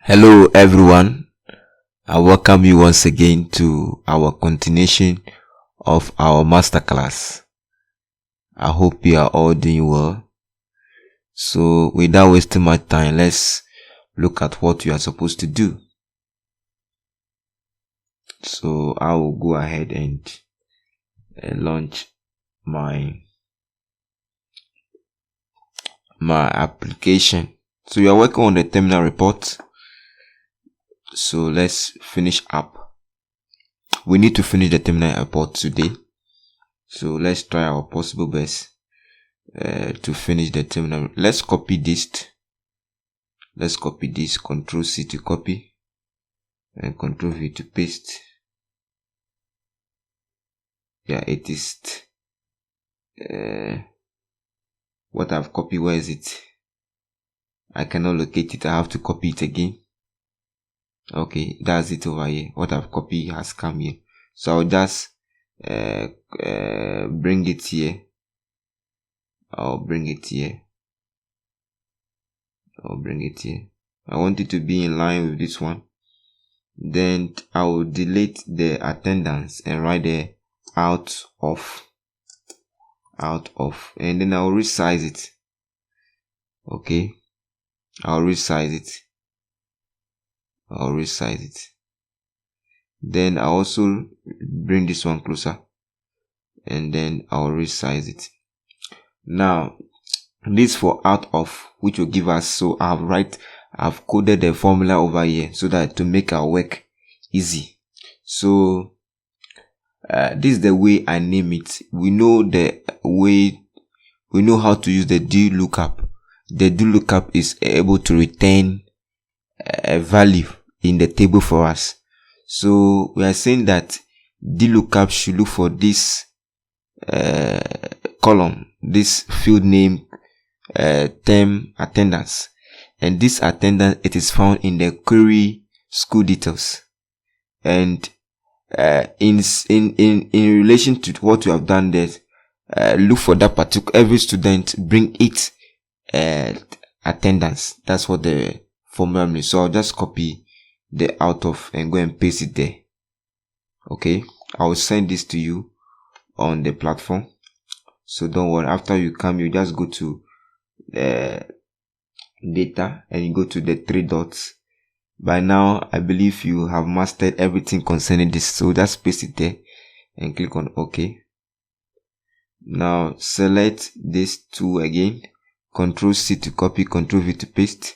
Hello everyone, I welcome you once again to our continuation of our masterclass. I hope you are all doing well. So without wasting much time, let's look at what you are supposed to do. So I will go ahead and launch my application. So you are working on the terminal report. So let's finish up. We need to finish the terminal report today. So let's try our possible best to finish the terminal. Let's copy this. Control C to copy and Control V to paste. Yeah, it is what I've copied. Where is it? I cannot locate it. I have to copy it again. Okay, that's it over here. What I've copied has come here. So I'll just bring it here. I'll bring it here. I want it to be in line with this one. Then I will delete the attendance and write the out of, and then I'll resize it. Okay, I'll resize it. Then I also bring this one closer, and then I'll resize it. Now this for out of, which will give us, so I've coded the formula over here so that to make our work easy. So this is the way I name it. We know how to use the do lookup. The do lookup is able to return a value in the table for us. So we are saying that do lookup should look for this column, this field name, term attendance, and this attendance, it is found in the query school details. And in relation to what you have done there, look for that particular, every student bring its attendance. That's what the formula means. So I'll just copy the out of and go and paste it there. Okay, I will send this to you on the platform, so don't worry. After you come, you just go to data and you go to the three dots. By now I believe you have mastered everything concerning this, so just paste it there and click on OK. Now select this two again, Control C to copy, Control V to paste.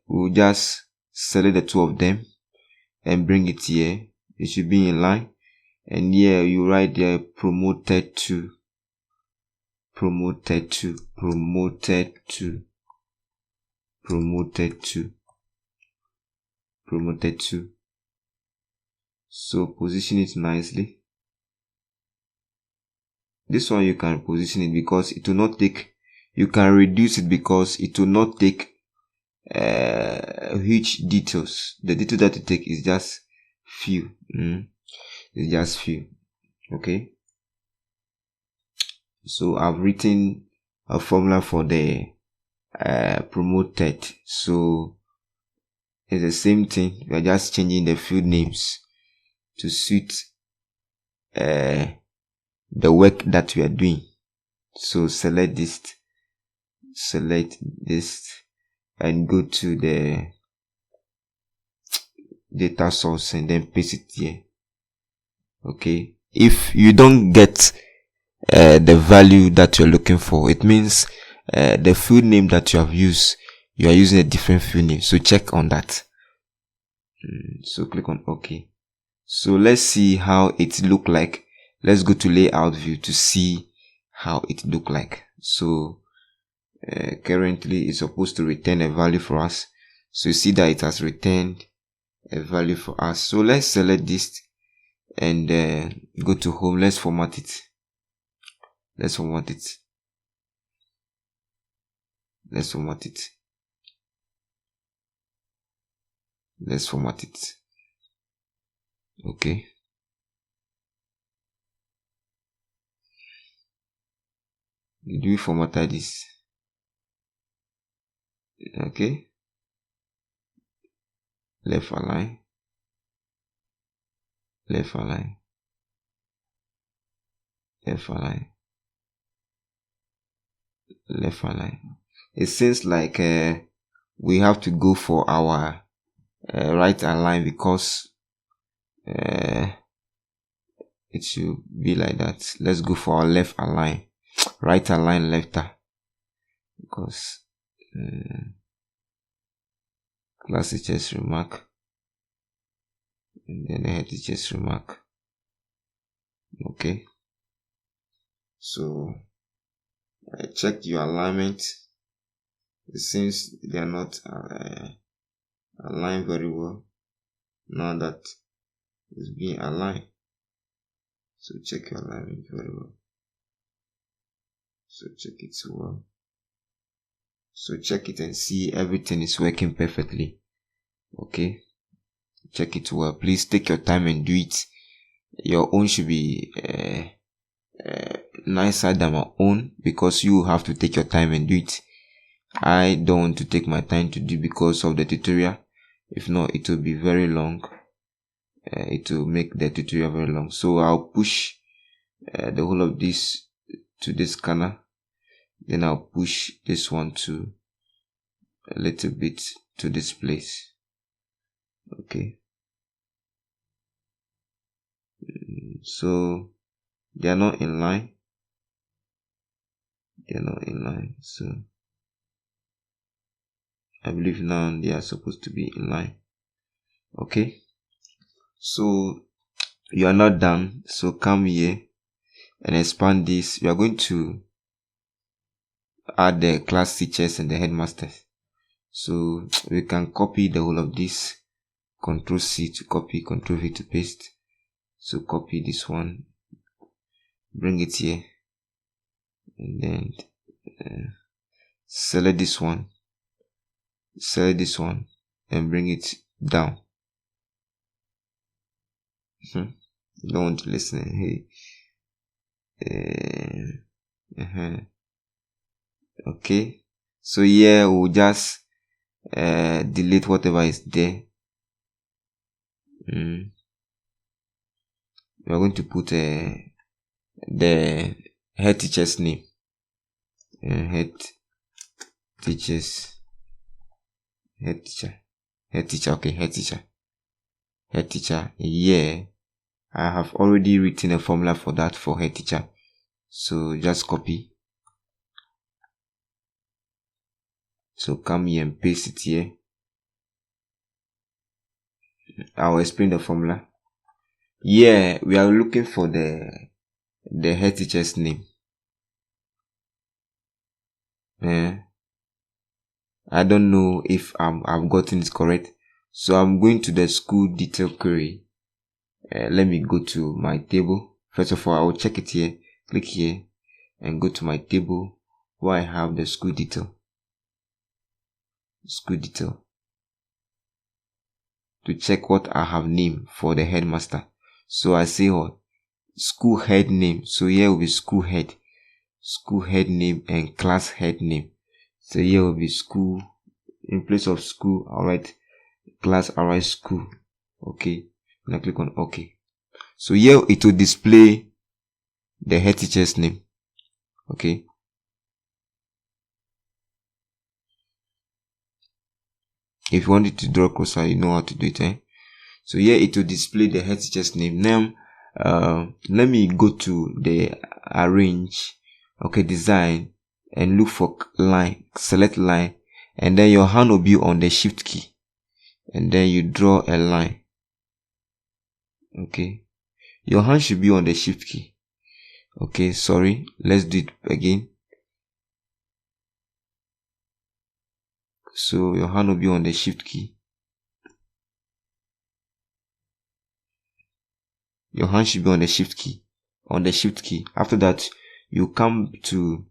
We'll just select the two of them and bring it here. It should be in line, and here you write there promoted to. So position it nicely. This one you can position it because it will not take, you can reduce it because it will not take huge details. The detail that you take is just few. It's just few. Okay, so I've written a formula for the promoted. So it's the same thing. We are just changing the field names to suit the work that we are doing. So select this and go to the data source and then paste it here. Okay, if you don't get the value that you're looking for, it means the field name that you have used, you are using a different field name, so check on that. So click on OK. So let's see how it look like. Let's go to layout view to see how it look like. So currently it's supposed to return a value for us. So you see that it has returned a value for us. So let's select this and go to home. Let's format it. Okay, did we format this? Okay, left align, left align, left align, left align. It seems like we have to go for our right align because it should be like that. Let's go for our left align, right align lefter, because class teacher's remark and then the head teacher's remark. Okay, so I checked your alignment. It seems they are not aligned very well. Now that it's being aligned, so check your alignment very well. So check it well. So check it and see everything is working perfectly. Okay, check it well. Please take your time and do it. Your own should be nicer than my own, because you have to take your time and do it. I don't want to take my time to do because of the tutorial. If not, it will be very long. It will make the tutorial very long. So I'll push the whole of this to this scanner. Then I'll push this one to a little bit to this place. Okay. So they are not in line. They are not in line. So I believe now they are supposed to be in line. Okay. So you are not done. So come here and expand this. We are going to add the class teachers and the headmasters. So we can copy the whole of this. Control C to copy, Control V to paste. So copy this one, bring it here, and then select this one, and bring it down. You don't want to listen. Hey. Okay. So here we'll just delete whatever is there. We are going to put the head teacher's name. Head teacher. Okay, head teacher. Yeah, I have already written a formula for that for head teacher. So just copy. So come here and paste it here. I'll explain the formula. Yeah, we are looking for the head teacher's name. I don't know if I've gotten it correct. So I'm going to the school detail query. Let me go to my table. First of all, I will check it here. Click here and go to my table where I have the school detail. To check what I have named for the headmaster. So I say what? School head name. So here will be school head name and class head name. So here will be school. In place of school, I'll write class, I'll write school. Okay. Now click on OK. So here it will display the head teacher's name. Okay. If you want it to draw closer, you know how to do it. So here it will display the head teacher's name. Now, let me go to the arrange, okay, design, and look for line, select line, and then your hand will be on the shift key, and then you draw a line. Okay, your hand should be on the shift key. Okay, sorry, let's do it again. So your hand will be on the shift key. Your hand should be on the shift key. After that, you come to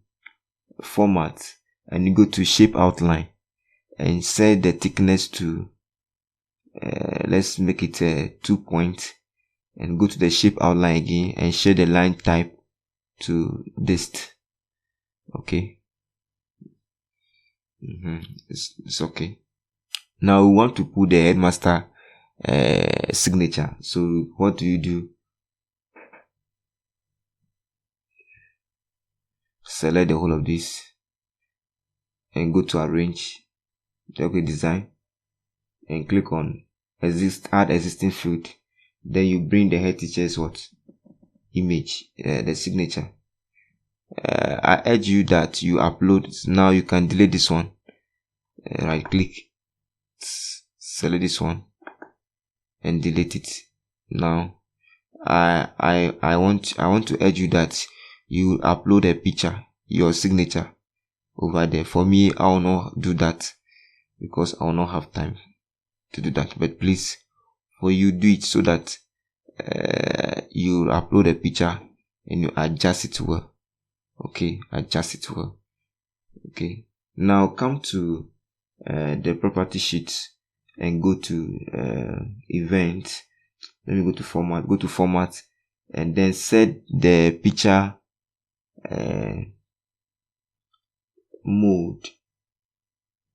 format and you go to shape outline and set the thickness to let's make it 2 point, and go to the shape outline again and shade the line type to dist. Okay. It's okay. Now we want to put the headmaster signature. So what do? Select the whole of this and go to arrange, okay, design, and click on add existing field. Then you bring the head teacher's image, the signature. I urge you that you upload. Now you can delete this one. Right click, select this one and delete it. Now I want to urge you that you upload a picture, your signature over there. For me, I will not do that because I will not have time to do that. But please, for you, do it so that you upload a picture and you adjust it well. Okay, adjust it well. Okay, now come to the property sheet and go to event. Let me go to format, and then set the picture mode,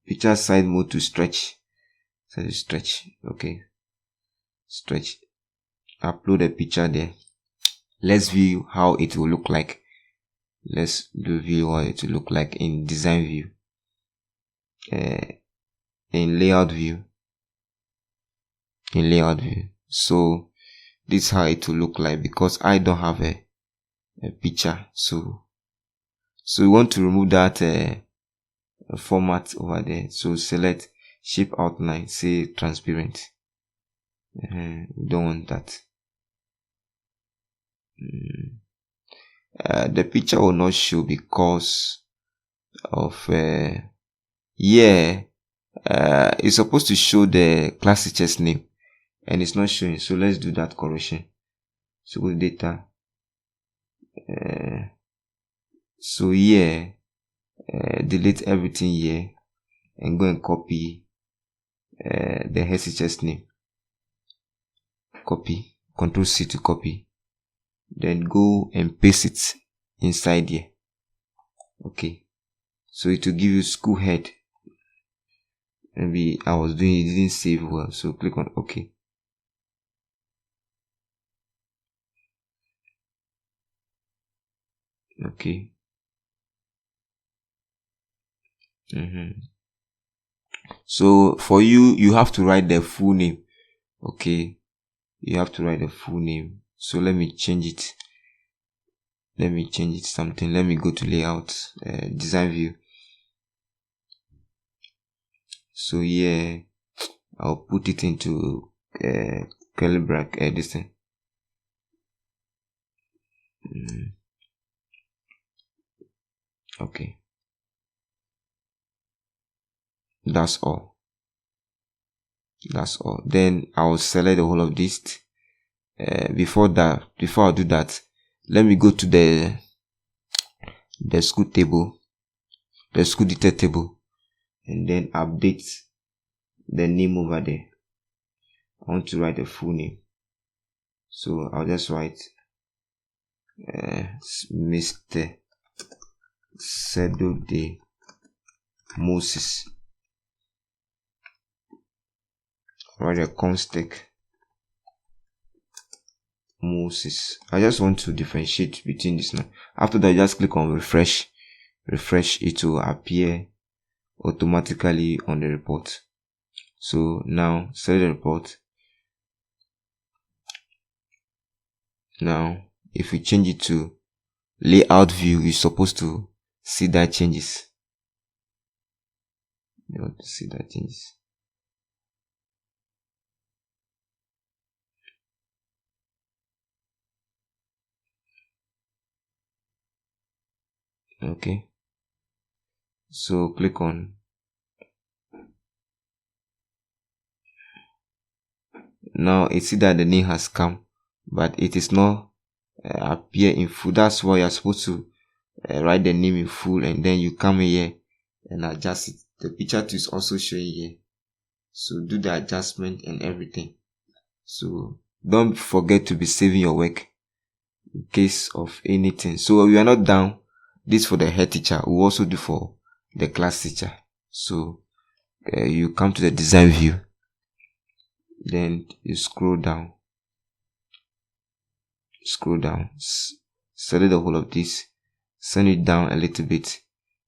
picture size mode to stretch. So stretch. Okay, stretch. Upload a picture there. Let's view how it will look like. Let's view how it will look like in design view, in layout view, So this is how it will look like, because I don't have a picture. So we want to remove that format over there. So select shape outline, say transparent. We don't want that. The picture will not show because of it's supposed to show the class teacher's name and it's not showing. So let's do that correction. So go to data. So here, delete everything here and go and copy the head teacher's name. Copy, Ctrl C to copy. Then go and paste it inside here. Okay, so it will give you school head. Maybe I was doing it, didn't save well, so click on OK. Okay. So for you have to write the full name. Okay, you have to write the full name. So let me change it. Something. Let me go to layout, design view. So here I'll put it into curly bracket, this thing. Okay, that's all. Then I'll select the whole of this. Before I do that, let me go to the school table, the school detail table, and then update the name over there. I want to write the full name, so I'll just write Mr. Sedode Moses. Write a constant Moses. I just want to differentiate between this now. After that, just click on refresh. It will appear automatically on the report. So now select the report. Now if we change it to layout view, you're supposed to see that changes. You want to see that changes. Okay, so click on now. It see that the name has come, but it is not appear in full. That's why you're supposed to write the name in full, and then you come here and adjust it. The picture too is also showing here, so do the adjustment and everything. So don't forget to be saving your work in case of anything. So we are not done. This for the head teacher. We also do for the class teacher. So you come to the design view. then you scroll down, select the whole of this, send it down a little bit,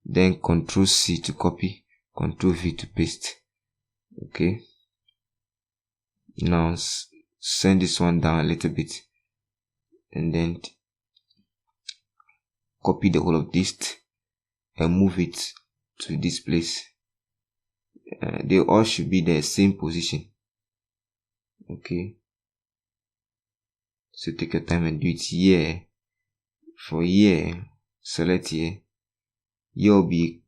then Ctrl C to copy, Ctrl V to paste. Okay, now send this one down a little bit, and then copy the whole of this and move it to this place. They all should be the same position. Okay, so take your time and do it here. For here, select here. Here will be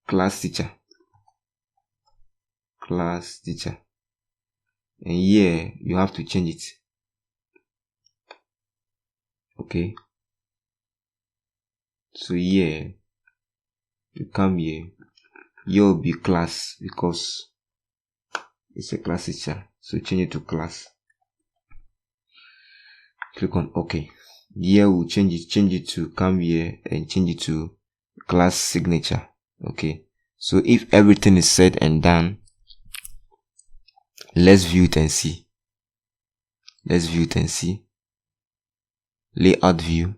class teacher, and here you have to change it. Okay, so here you come here, will be class because it's a class teacher, so change it to class. Click on OK. Here we'll change it to come here and change it to class signature. Okay, so if everything is said and done, let's view it and see. Layout view.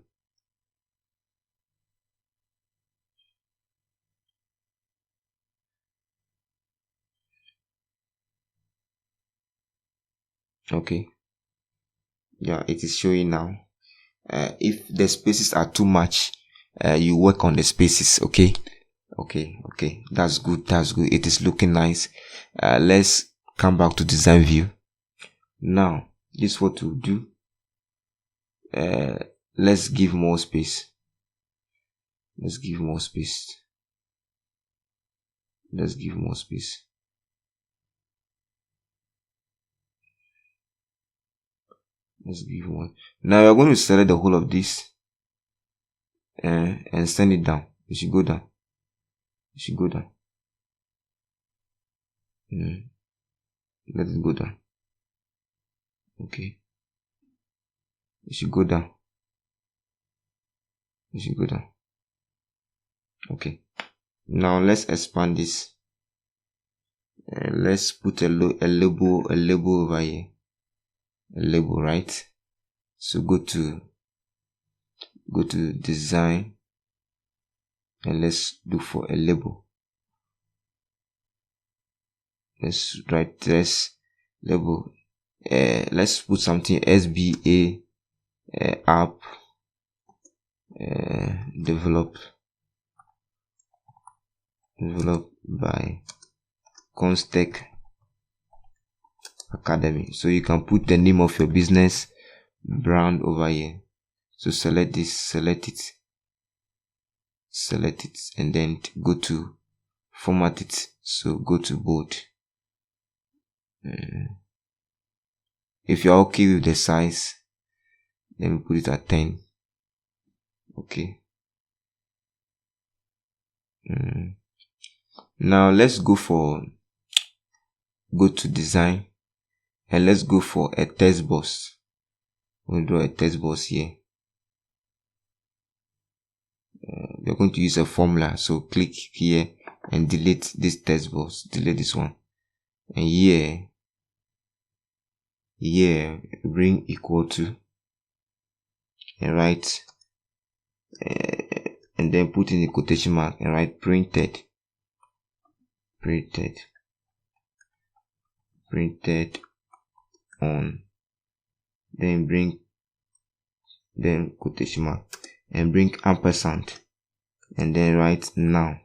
Okay, yeah, it is showing now. If the spaces are too much, you work on the spaces. Okay, that's good. It is looking nice. Let's come back to design view. Now this is what we'll do. Let's give more space. Let's give one. Now we're going to select the whole of this and send it down. It should go down. Let it go down. Okay, it should go down. Okay, now let's expand this. Let's put a label over here. Right? So go to design and let's look for a label. Let's write this label. Let's put something SBA app developed by Constech Academy. So you can put the name of your business brand over here. So select this, select it, and then go to format it. So go to bold. If you're okay with the size, let me put it at 10. Okay. Now let's go to design and let's go for a text box. We'll draw a text box here. We're going to use a formula, so click here and delete this text box, delete this one, and here bring equal to and write and then put in a quotation mark and write printed on, then quotation mark and bring ampersand and then write now,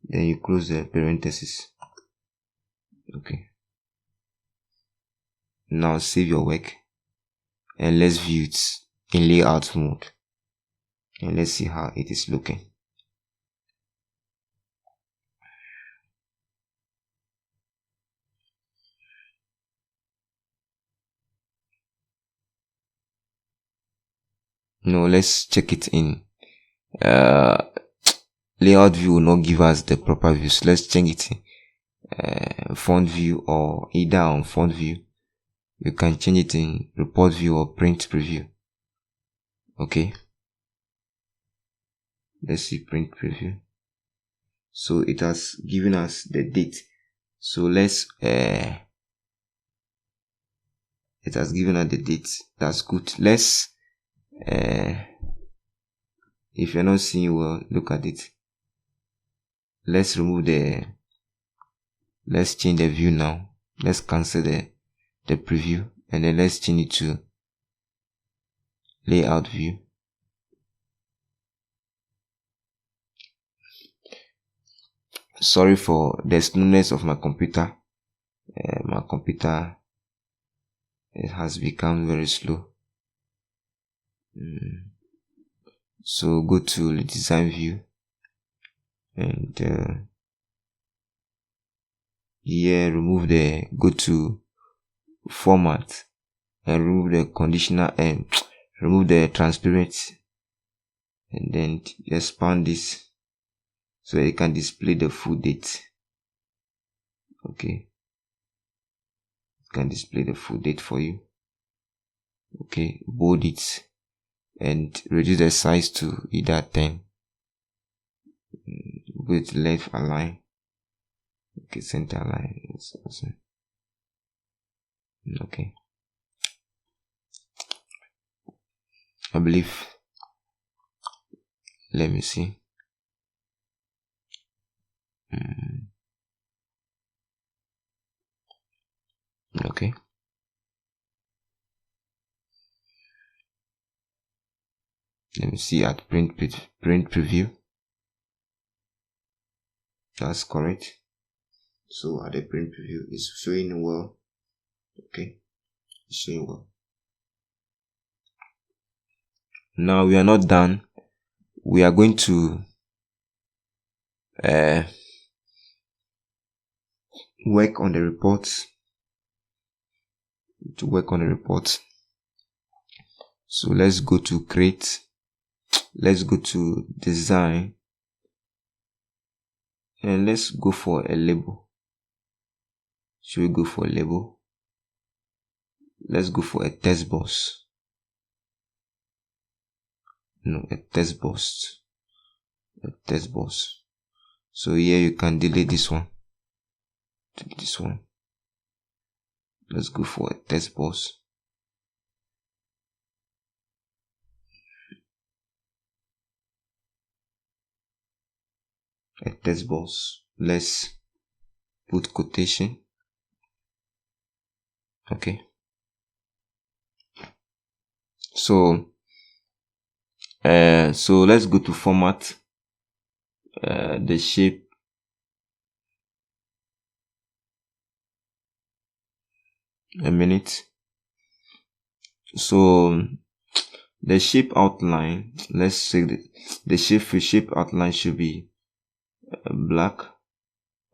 then you close the parenthesis. Okay, now save your work and let's view it in layout mode and let's see how it is looking. No, let's check it in layout view will not give us the proper view, so let's change it in font view, or either on font view. You can change it in report view or print preview. Okay, let's see print preview. So it has given us the date, so let's it has given us the date. That's good. Let's if you're not seeing well, look at it. Let's change the view now. Let's cancel the preview, and then let's change it to layout view. Sorry for the slowness of my computer. My computer, it has become very slow. So go to the design view, and here go to format and remove the conditional and remove the transparent, and then expand this so it can display the full date. Okay, it can display the full date for you. Okay, bold it and reduce the size to either 10. Go to left align. Okay, center align. Okay, I believe, let me see. Okay, let me see at print preview. That's correct. So at the print preview, it's showing well. Okay, it's showing well. Now we are not done. We are going to work on the reports. So let's go to create. Let's go to design, and let's go for a label. Should we go for a label? Let's go for a text box. No, a text box. A text box. So here you can delete this one. Delete this one. Let's go for a text box. A text box. Let's put quotation. Okay. So let's go to format. The shape. A minute. So the shape outline, let's say the shape outline should be black.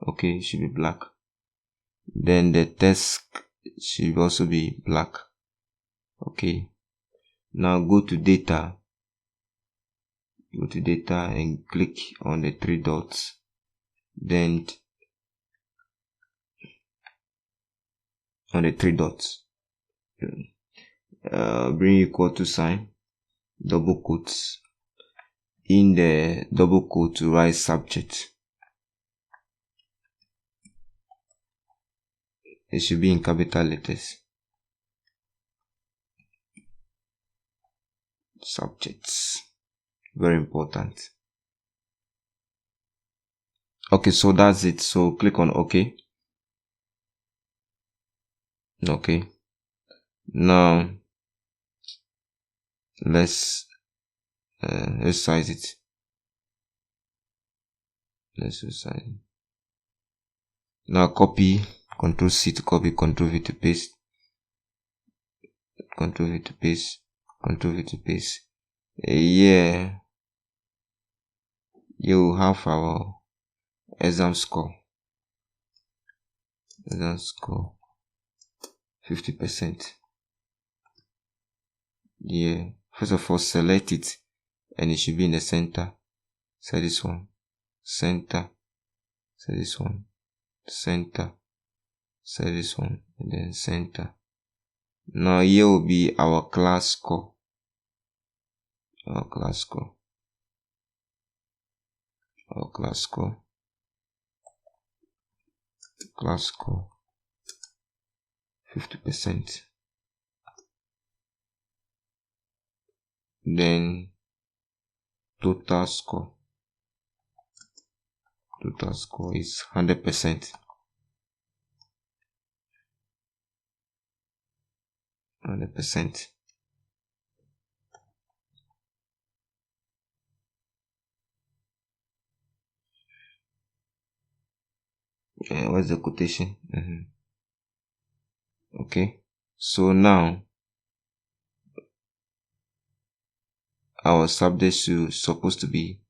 Okay, it should be black. Then the text should also be black. Okay, now go to data. Go to data and click on the 3 dots. Then on the 3 dots, bring equal to sign, double quotes. In the double quote, to write subject. It should be in capital letters. Subjects, very important. Okay, so that's it. So click on OK. Okay, now let's size it. Let's resize it. Now copy, Ctrl C to copy, Ctrl V to paste, Ctrl V to paste, Ctrl V to paste. Here you have our exam score. 50%. Yeah, first of all, select it, and it should be in the center. Set this one, center. Set this one, center. Set this one, and then center. Now here will be our class score. Our class score. 50%. then total score is 100%. 100%. What's the quotation? Okay, so now our subject is supposed to be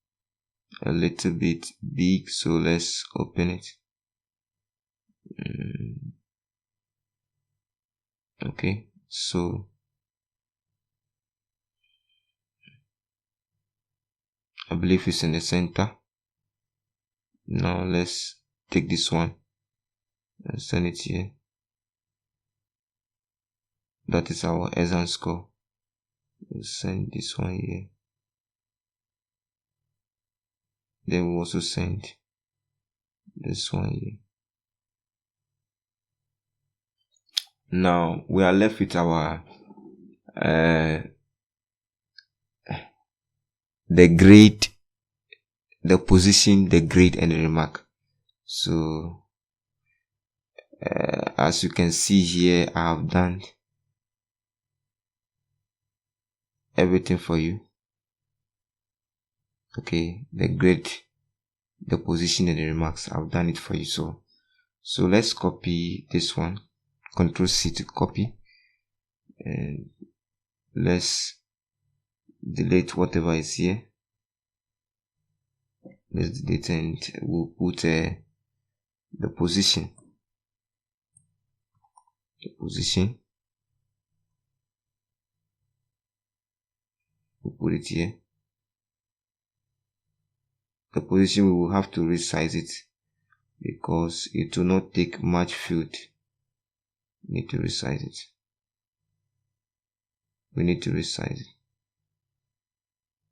a little bit big, so let's open it. Okay, so I believe it's in the center. Now let's take this one and send it here. That is our exam score. We'll send this one here. Then we'll also send this one here. Now we are left with our the grade, the position, the grade, and the remark. So as you can see here, I have done everything for you. Okay, the grade, the position, and the remarks, I've done it for you. So let's copy this one. Control C to copy, and let's delete whatever is here. Let's delete, and we'll put the position. We'll put it here. The position, we will have to resize it because it will not take much field. We need to resize it.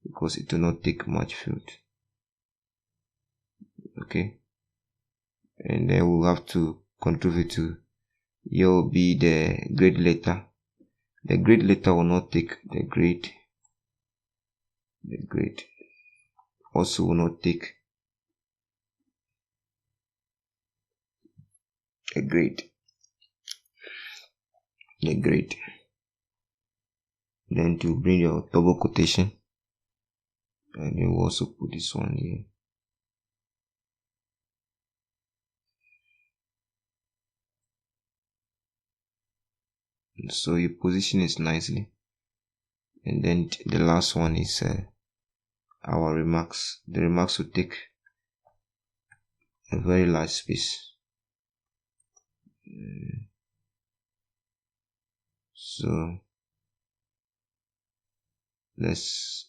Because it will not take much field. Okay, and then we'll have to control V to. Here will be the grade letter. The grade letter will not take the grade. The grade also will not take a grade. The grade. Then to bring your double quotation, and you will also put this one here. So you position it nicely, and then the last one is our remarks. The remarks will take a very large space. So let's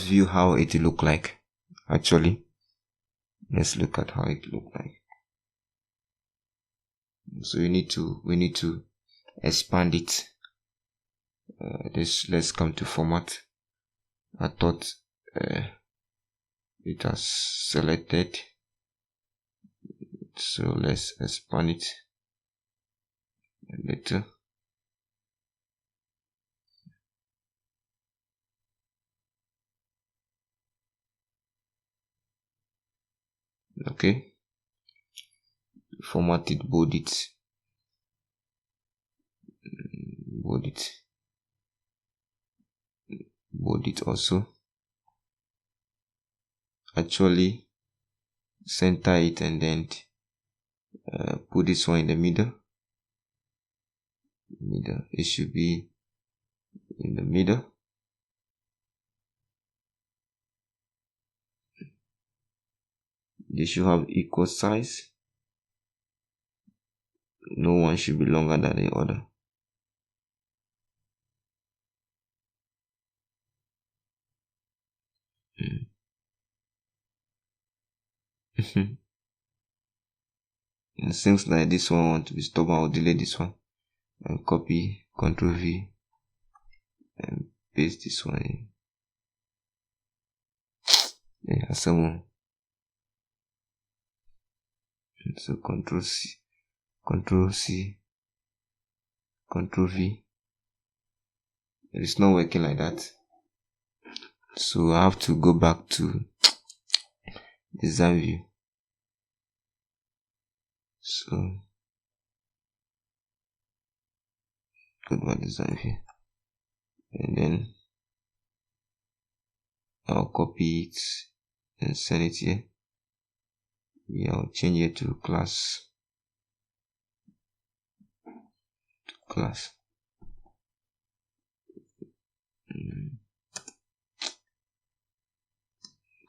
view how it look like. Actually, let's look at how it look like. So we need to expand it. Let's come to format. I thought it has selected, so let's expand it a little. Okay, format it, bold it, also. Actually, center it, and then put this one in the middle. It should be in the middle. They should have equal size. No one should be longer than the other. It seems like this one want to be stubborn. I'll delete this one and copy, Ctrl V, and paste this one in. Yeah, someone. So Control C, Control C, Control V. It is not working like that. So I have to go back to design view. So go to my design view, and then I'll copy it and send it here. Yeah, I'll change it to class. Class.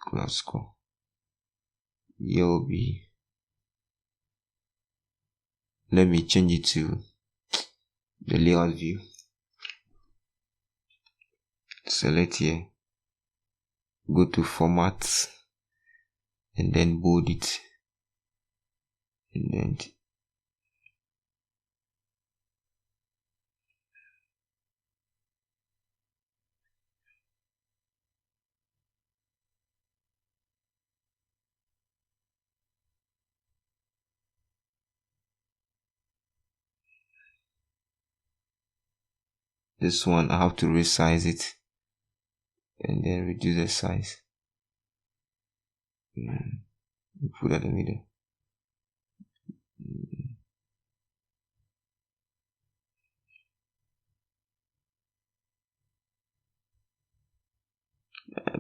Class score. Here will be. Let me change it to the layout view. Select here. Go to format, and then bold it, and then this one I have to resize it and then reduce the size. Put that in the middle.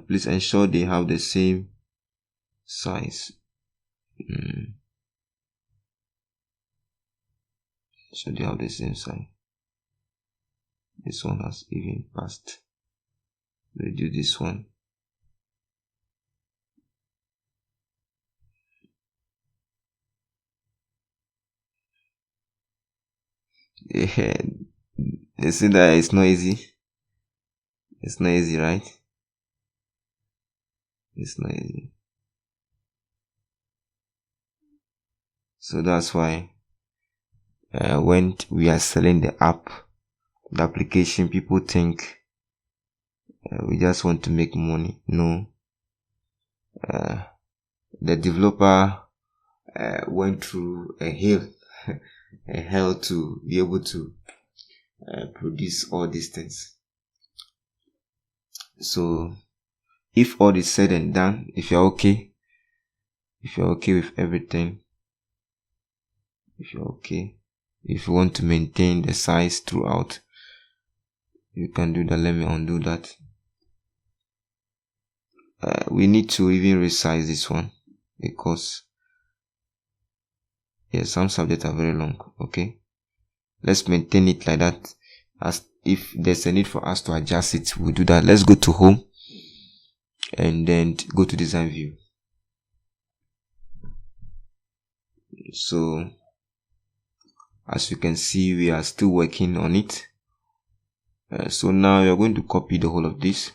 Please ensure they have the same size. So they have the same size. This one has even passed. Reduce this one. Yeah, you see that it's not easy. It's not easy, right? It's not easy. So that's why when we are selling the app, the application, people think we just want to make money. No. The developer went through a hell to be able to produce all these things. So if all is said and done, if you're okay with everything, if you want to maintain the size throughout, you can do that. Let me undo that. We need to even resize this one because some subjects are very long. Okay, let's maintain it like that. As if there's a need for us to adjust it, we'll do that. Let's go to home and then go to design view. So as you can see, we are still working on it. So now we are going to copy the whole of this.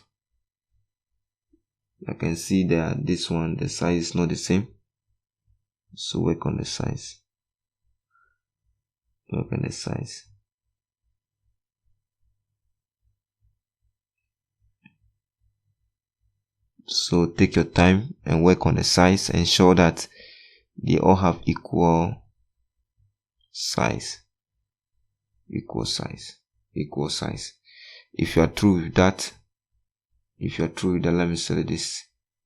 I can see that this one, the size is not the same. So work on the size. Work on the size. So take your time and work on the size. Ensure that they all have equal size. Equal size. If you are through with that, let me select this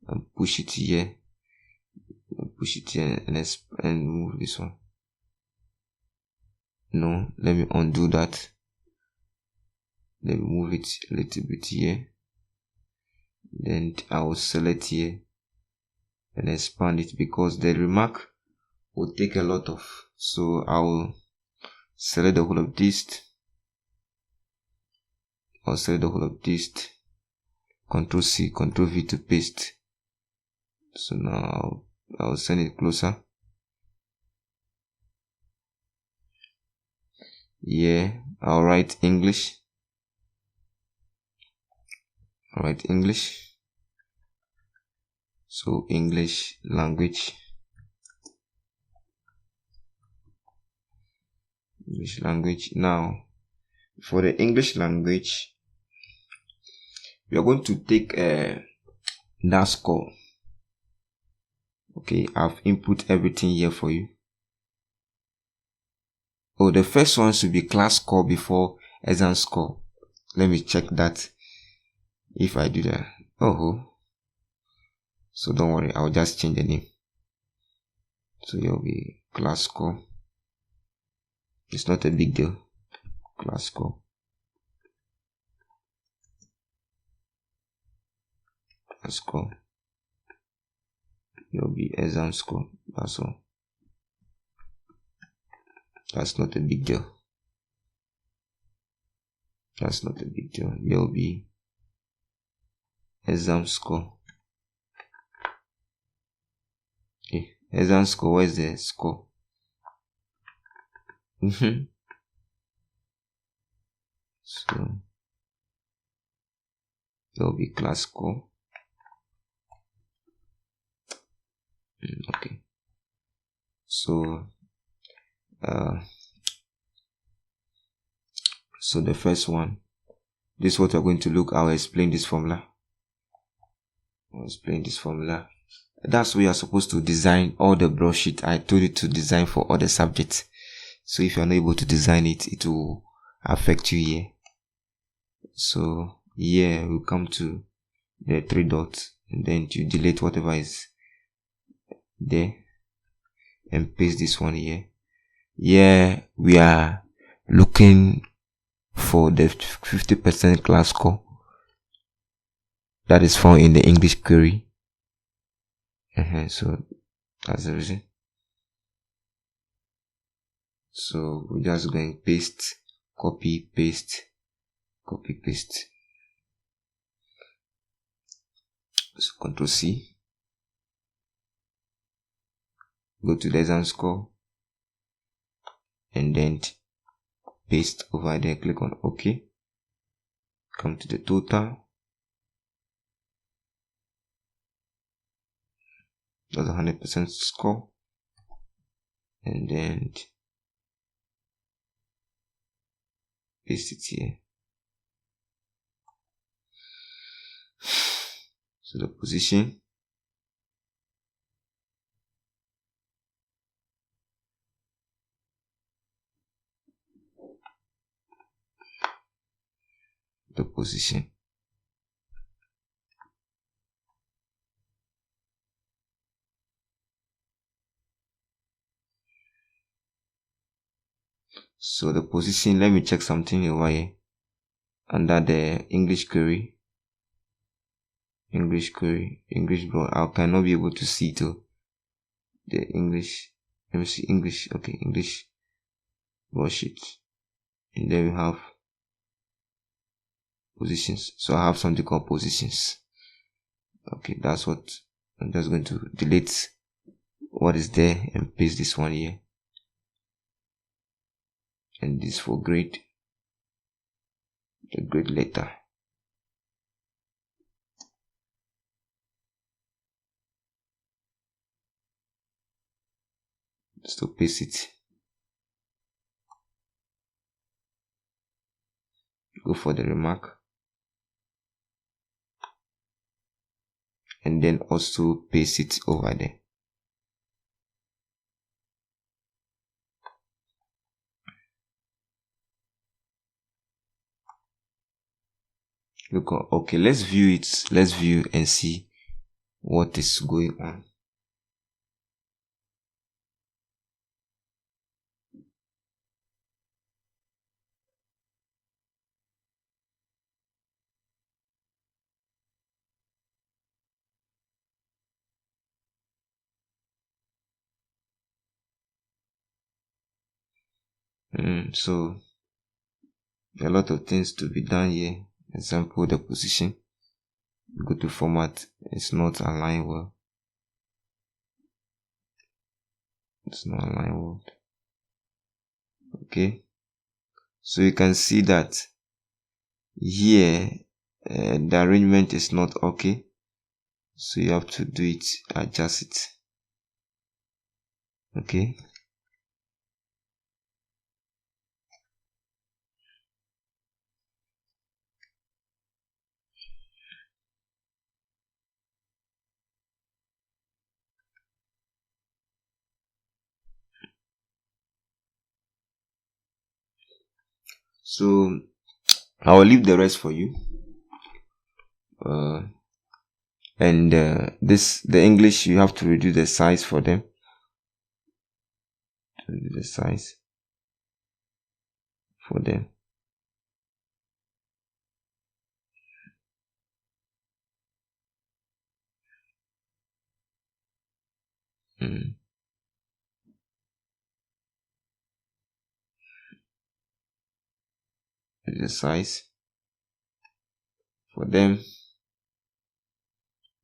and push it here. And move this one. No, let me undo that. Let me move it a little bit here. Then I will select here and expand it because the remark will take a lot of. So I will select the whole of this. Control C, Control V to paste. So now I'll send it closer. Yeah, I'll write English. So English language. Now, for the English language, we are going to take that score. Okay, I've input everything here for you. Oh, the first one should be class score before exam score. Let me check that if I do that. Oh, so don't worry, I'll just change the name. So it will be class score. It's not a big deal. Class score. Class score. It will be exam score. That's all. That's not a big deal. That's not a big deal. It will be exam score. Okay. Exam score. Where's the score? So it will be class score. Okay. So so the first one, this is what we're going to look. I'll explain this formula. That's what you're supposed to design all the broadsheet I told you to design for other subjects. So if you're not able to design it, it will affect you here. So here we'll come to the 3 dots and then you delete whatever is there and paste this one here. Here we are looking for the 50% class score that is found in the English query. So that's the reason. So we're just going to paste, copy, paste, copy, paste. So Ctrl C. Go to the exam score and then paste over there. Click on OK. Come to the total. That's 100% score. And then paste it here. So the position. The position. So the position, let me check something over here. Under the English query. English broad. I cannot be able to see to the English. Let me see English. Okay, English broadsheet. And then we have positions. So I have something called positions. Okay, that's what I'm just going to delete what is there and paste this one here. And this for grade. The grade letter. Just to paste it. Go for the remark. And then also paste it over there. Look, okay, let's view it. Let's view and see what is going on. So a lot of things to be done here. Example, the position. Go to format. It's not aligned well. It's not aligned well. Okay. So you can see that here the arrangement is not okay. So you have to do it, adjust it. Okay. So I will leave the rest for you. And the English, you have to reduce the size for them. Reduce the size for them. Reduce the size for them,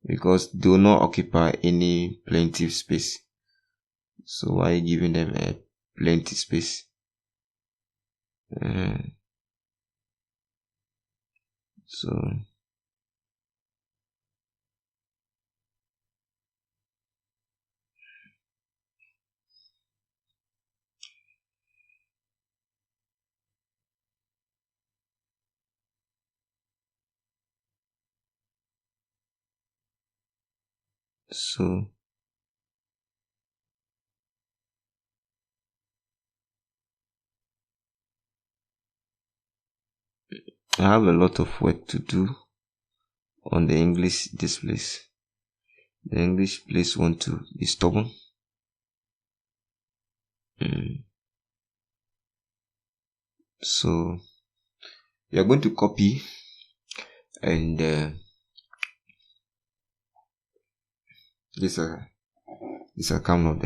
because they will not occupy any plenty space. So why are you giving them a plenty space? So I have a lot of work to do on the English this place. The English place want to be stubborn. So we are going to copy, and this is account of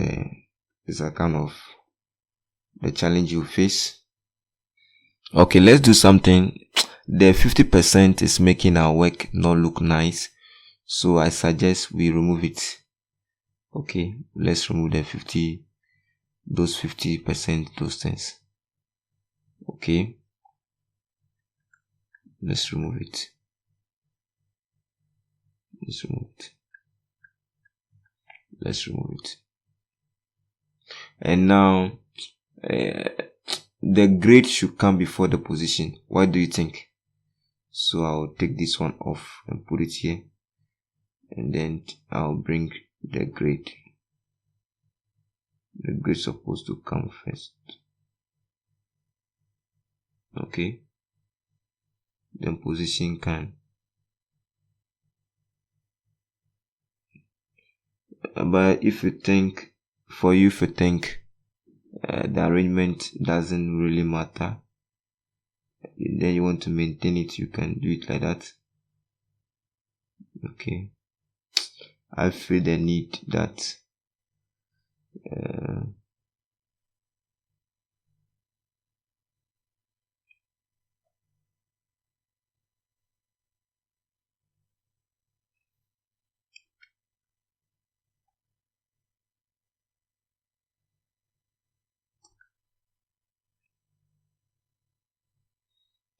the challenge you face. Okay, let's do something. The 50% is making our work not look nice, so I suggest we remove it. Okay, let's remove the 50%, those things. Okay, let's remove it. Let's remove it. And now the grade should come before the position. What do you think? So I'll take this one off and put it here, and then I'll bring the grade. The grade is supposed to come first. Okay, then position can. But if you think the arrangement doesn't really matter, then you want to maintain it, you can do it like that. Okay, I feel the need that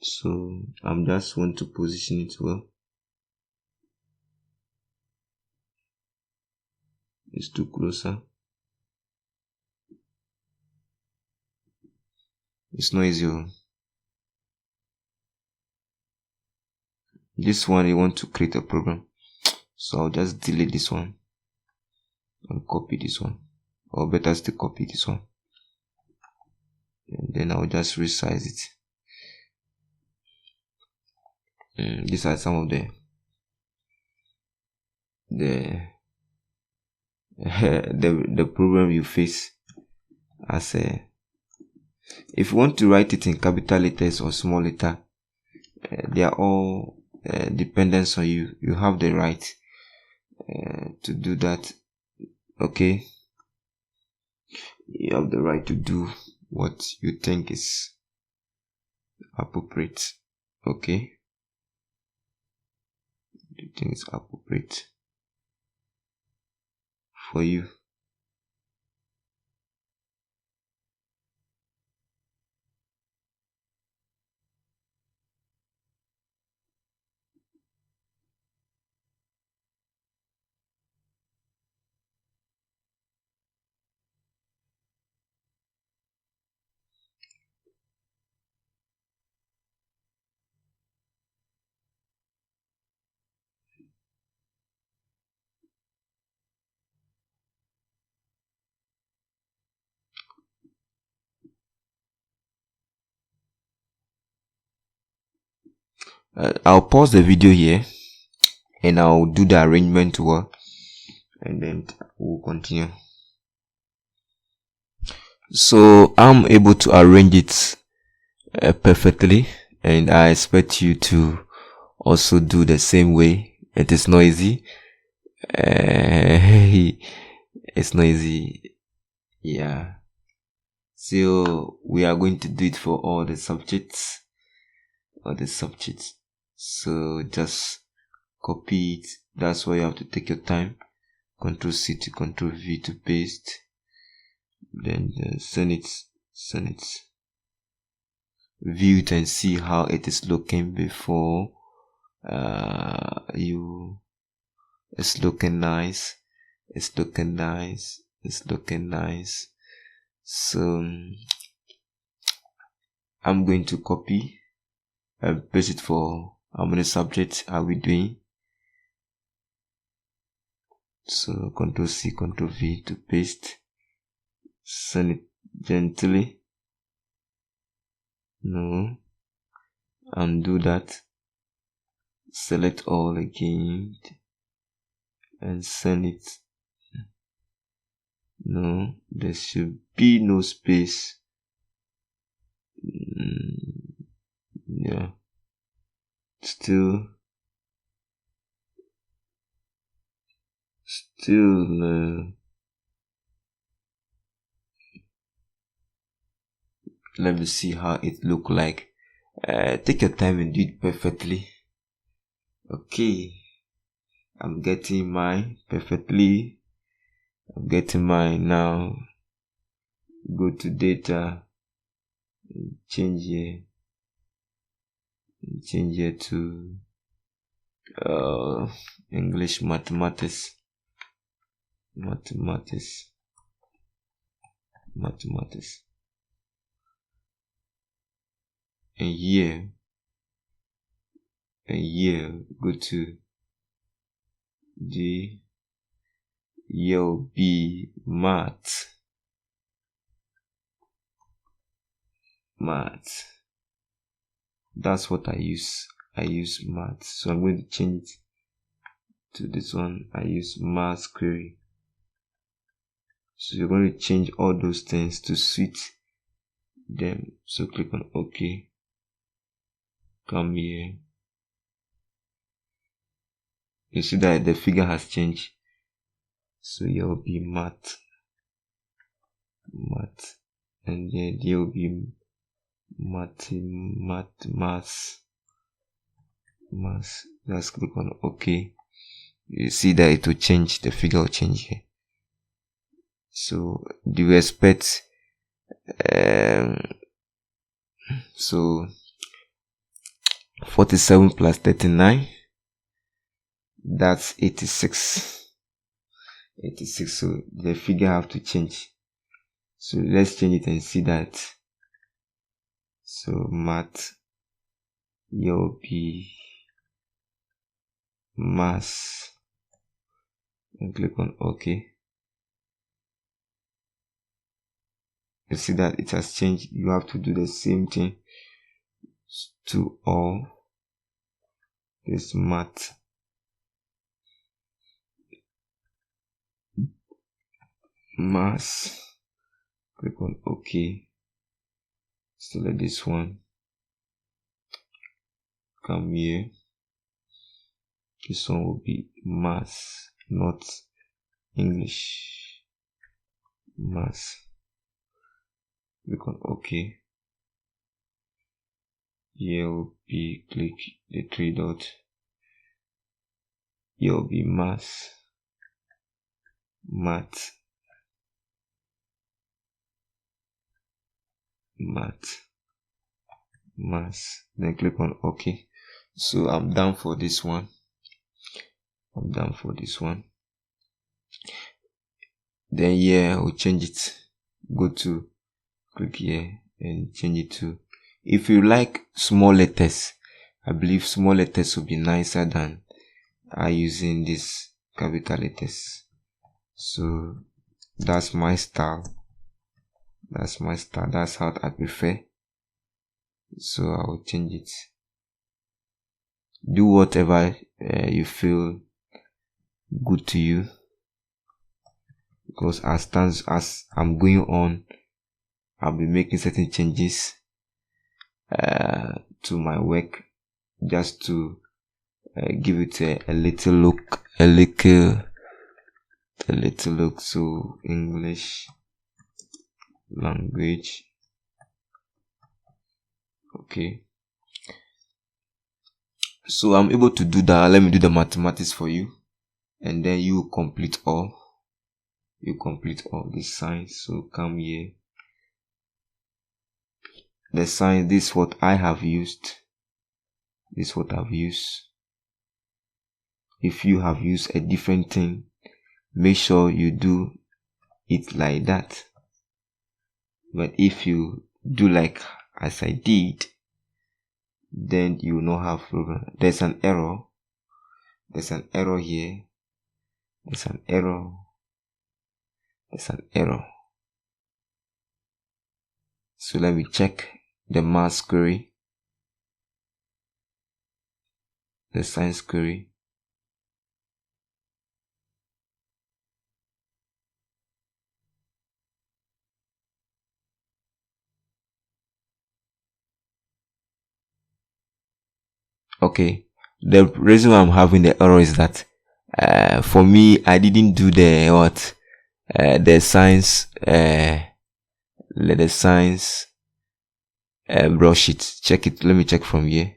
so I'm just want to position it well. It's too closer. It's not easy. This one you want to create a program, so I'll just delete this one and copy this one, or better still copy this one, and then I'll just resize it. These are some of the the problem you face as a, if you want to write it in capital letters or small letter, they are all dependent on you. You have the right to do that. Okay, you have the right to do what you think is appropriate. Okay, you think it's appropriate for you. I'll pause the video here and I'll do the arrangement well, and then we'll continue. So I'm able to arrange it perfectly, and I expect you to also do the same way. It is noisy. It's noisy. Yeah. So we are going to do it for all the subjects. So just copy it. That's why you have to take your time. Ctrl C to Ctrl V to paste. Then send it. View it and see how it is looking before it's looking nice. So I'm going to copy and paste it for how many subjects are we doing. So Ctrl C, Ctrl V to paste. Send it gently. No. Undo that. Select all again and send it. No, there should be no space. Yeah. Still let me see how it look like. Take your time and do it perfectly. Okay, I'm getting mine perfectly. I'm getting mine now. Go to data, change here to English mathematics. And here go to the year will be math. That's what I use. I use math. So I'm going to change it to this one. I use math query. So you're going to change all those things to suit them. So click on OK. Come here. You see that the figure has changed. So here will be math. And then there will be math. Let's click on OK. You see that it will change. The figure will change here. So do you expect so 47 plus 39, that's 86. So the figure have to change. So let's change it and see that. So math, here will be mass, and click on OK. You see that it has changed. You have to do the same thing to all this math. Mass, click on OK. Select this one. Come here. This one will be math, not English. Math. Click on OK. Here will be click the three dots. Here will be math. Then click on OK. So I'm done for this one. Then here I'll change it. Go to click here and change it to, if you like small letters, I believe small letters will be nicer than using these capital letters. So that's my style. That's how I prefer. So I will change it. Do whatever you feel good to you, because as I'm going on, I'll be making certain changes to my work, just to give it a little look, so English language. Okay, so I'm able to do that. Let me do the mathematics for you, and then you complete all the signs. So come here, the sign, this is what I have used, this is what I've used. If you have used a different thing, make sure you do it like that. But if you do like as I did, then you will not have problem. There's an error here, there's an error. So let me check the math query, the science query. Okay, the reason why I'm having the error is that for me, I didn't do the science brush it. Check it. Let me check from here.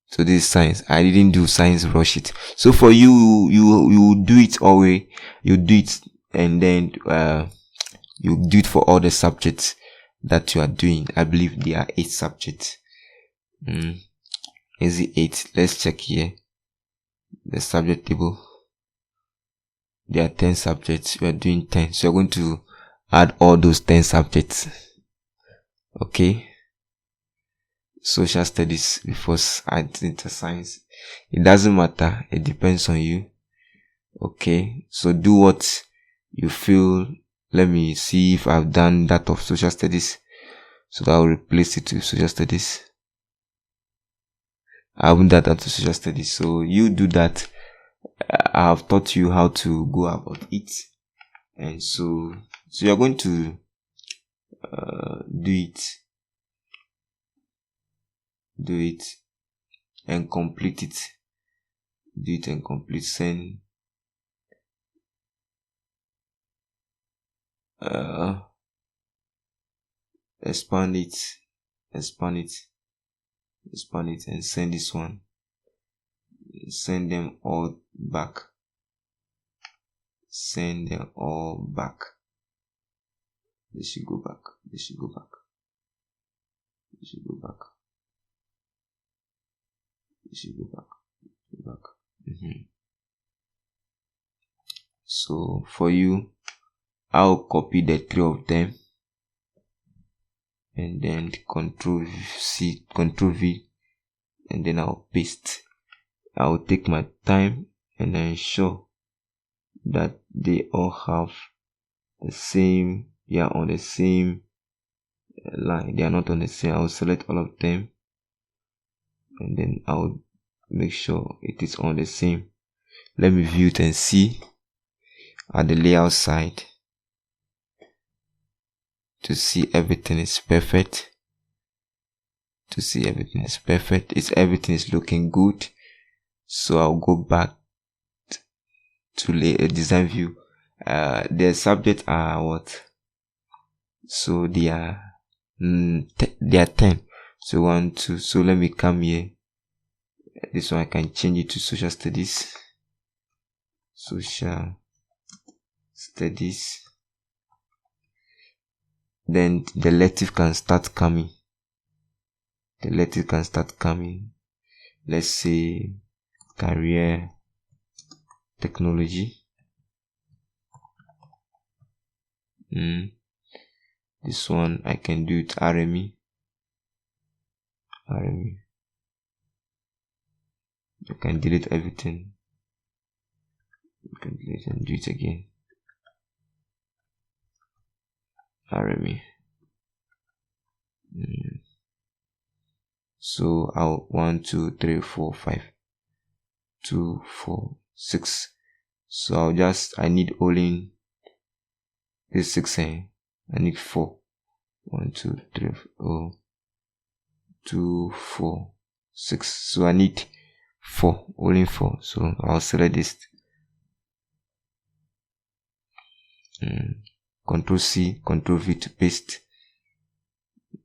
So this is science. I didn't do science brush it. So for you do it always. You do it, and then you do it for all the subjects that you are doing. I believe there are 8 subjects. Is it 8? Let's check here. The subject table. There are 10 subjects. You are doing 10. So you're going to add all those 10 subjects. Okay. Social studies before identity science. It doesn't matter. It depends on you. Okay. So do what you feel. Let me see if I've done that of social studies, so that I'll replace it with social studies. I haven't done that to social studies. So you do that. I have taught you how to go about it. And so you're going to do it and complete it. Do it and complete. Send expand it and send this one. Send them all back. Send them all back. They should go back. Go back. So for you, I'll copy the 3 of them, and then Control C, Control V, and then I'll paste. I'll take my time and ensure that they all have the same, they are on the same line. They are not on the same. I'll select all of them, and then I'll make sure it is on the same. Let me view it and see at the layout side to see everything is perfect. Everything is looking good. So I'll go back to design view. The subject are what? So they are 10. So 1, 2. So let me come here. This one I can change it to social studies. Then the elective can start coming. Let's say career technology. This one I can do it RME. You can delete everything. You can delete and do it again. RME. So I'll 1 2 3 4 5 2 4 6. So I need only this 6 here. I need 4. 1 2 3 4 2 4 6. So I need 4, only 4. So I'll select this. Control C, Control V to paste.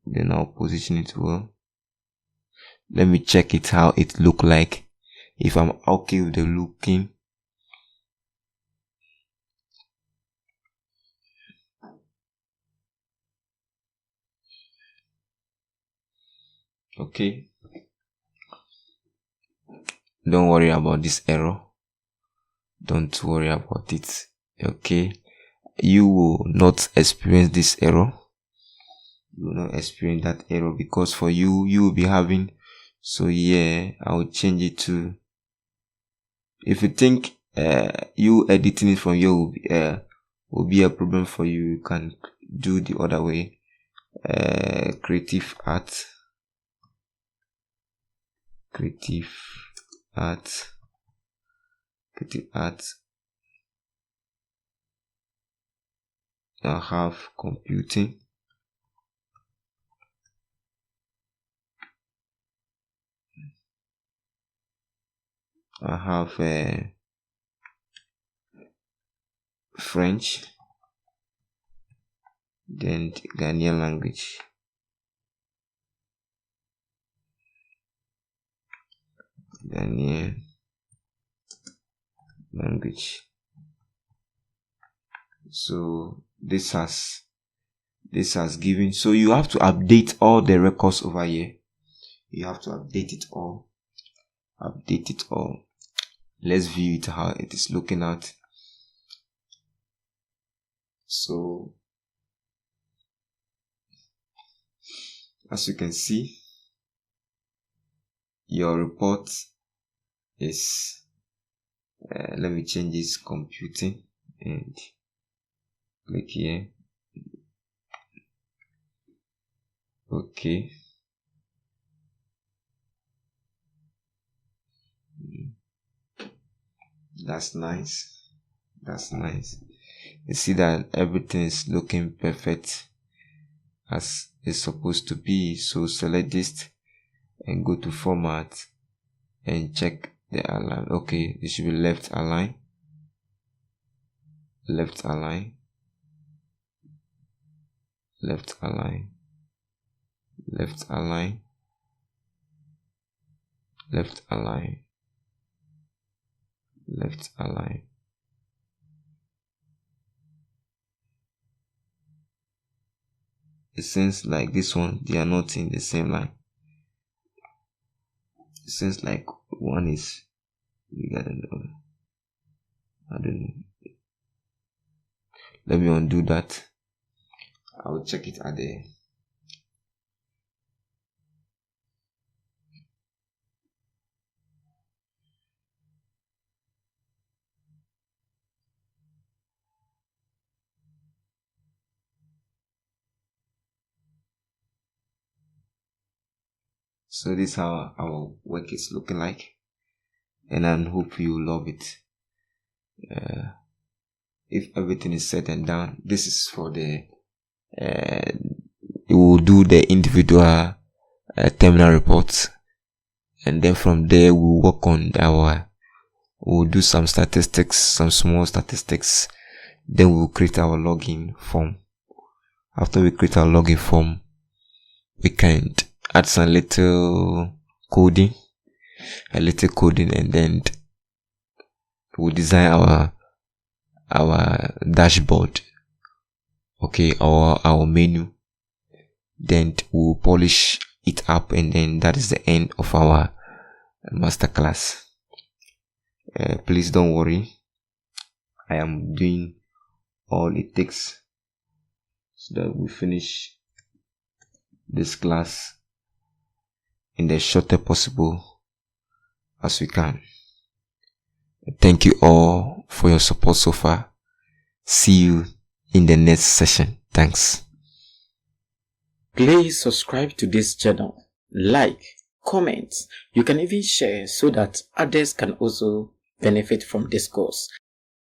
Then I'll position it well. Let me check it how it look like. If I'm okay with the looking. Okay. Don't worry about this error. Don't worry about it. Okay. You will not experience this error. You will not experience that error because for you will be having. So yeah, I'll change it to. If you think you editing it from here will be a problem for you, you can do the other way. Creative art. I have computing. I have French, then Ghanaian language. So this has given. So you have to update all the records over here. You have to update it all. Let's view it how it is looking at. So as you can see, your report is let me change this computing and click here. Okay. That's nice. You see that everything is looking perfect as it's supposed to be. So select this and go to format and check the align. Okay, it should be left align. It seems like this one, they are not in the same line. It seems like one is bigger than the other. I don't know. Let me undo that. I will check it at the. So this is how our work is looking like, and I hope you love it. If everything is set and done, this is for the we will do the individual terminal reports, and then from there we'll work on we'll do some statistics, some small statistics. Then we'll create our login form. After we create our login form, we can add some little coding, and then we'll design our dashboard, okay, or our menu. Then we'll polish it up, and then that is the end of our masterclass. Please don't worry, I am doing all it takes so that we finish this class in the shortest possible as we can. Thank you all for your support so far. See you in the next session. Thanks. Please subscribe to this channel, like, comment. You can even share so that others can also benefit from this course.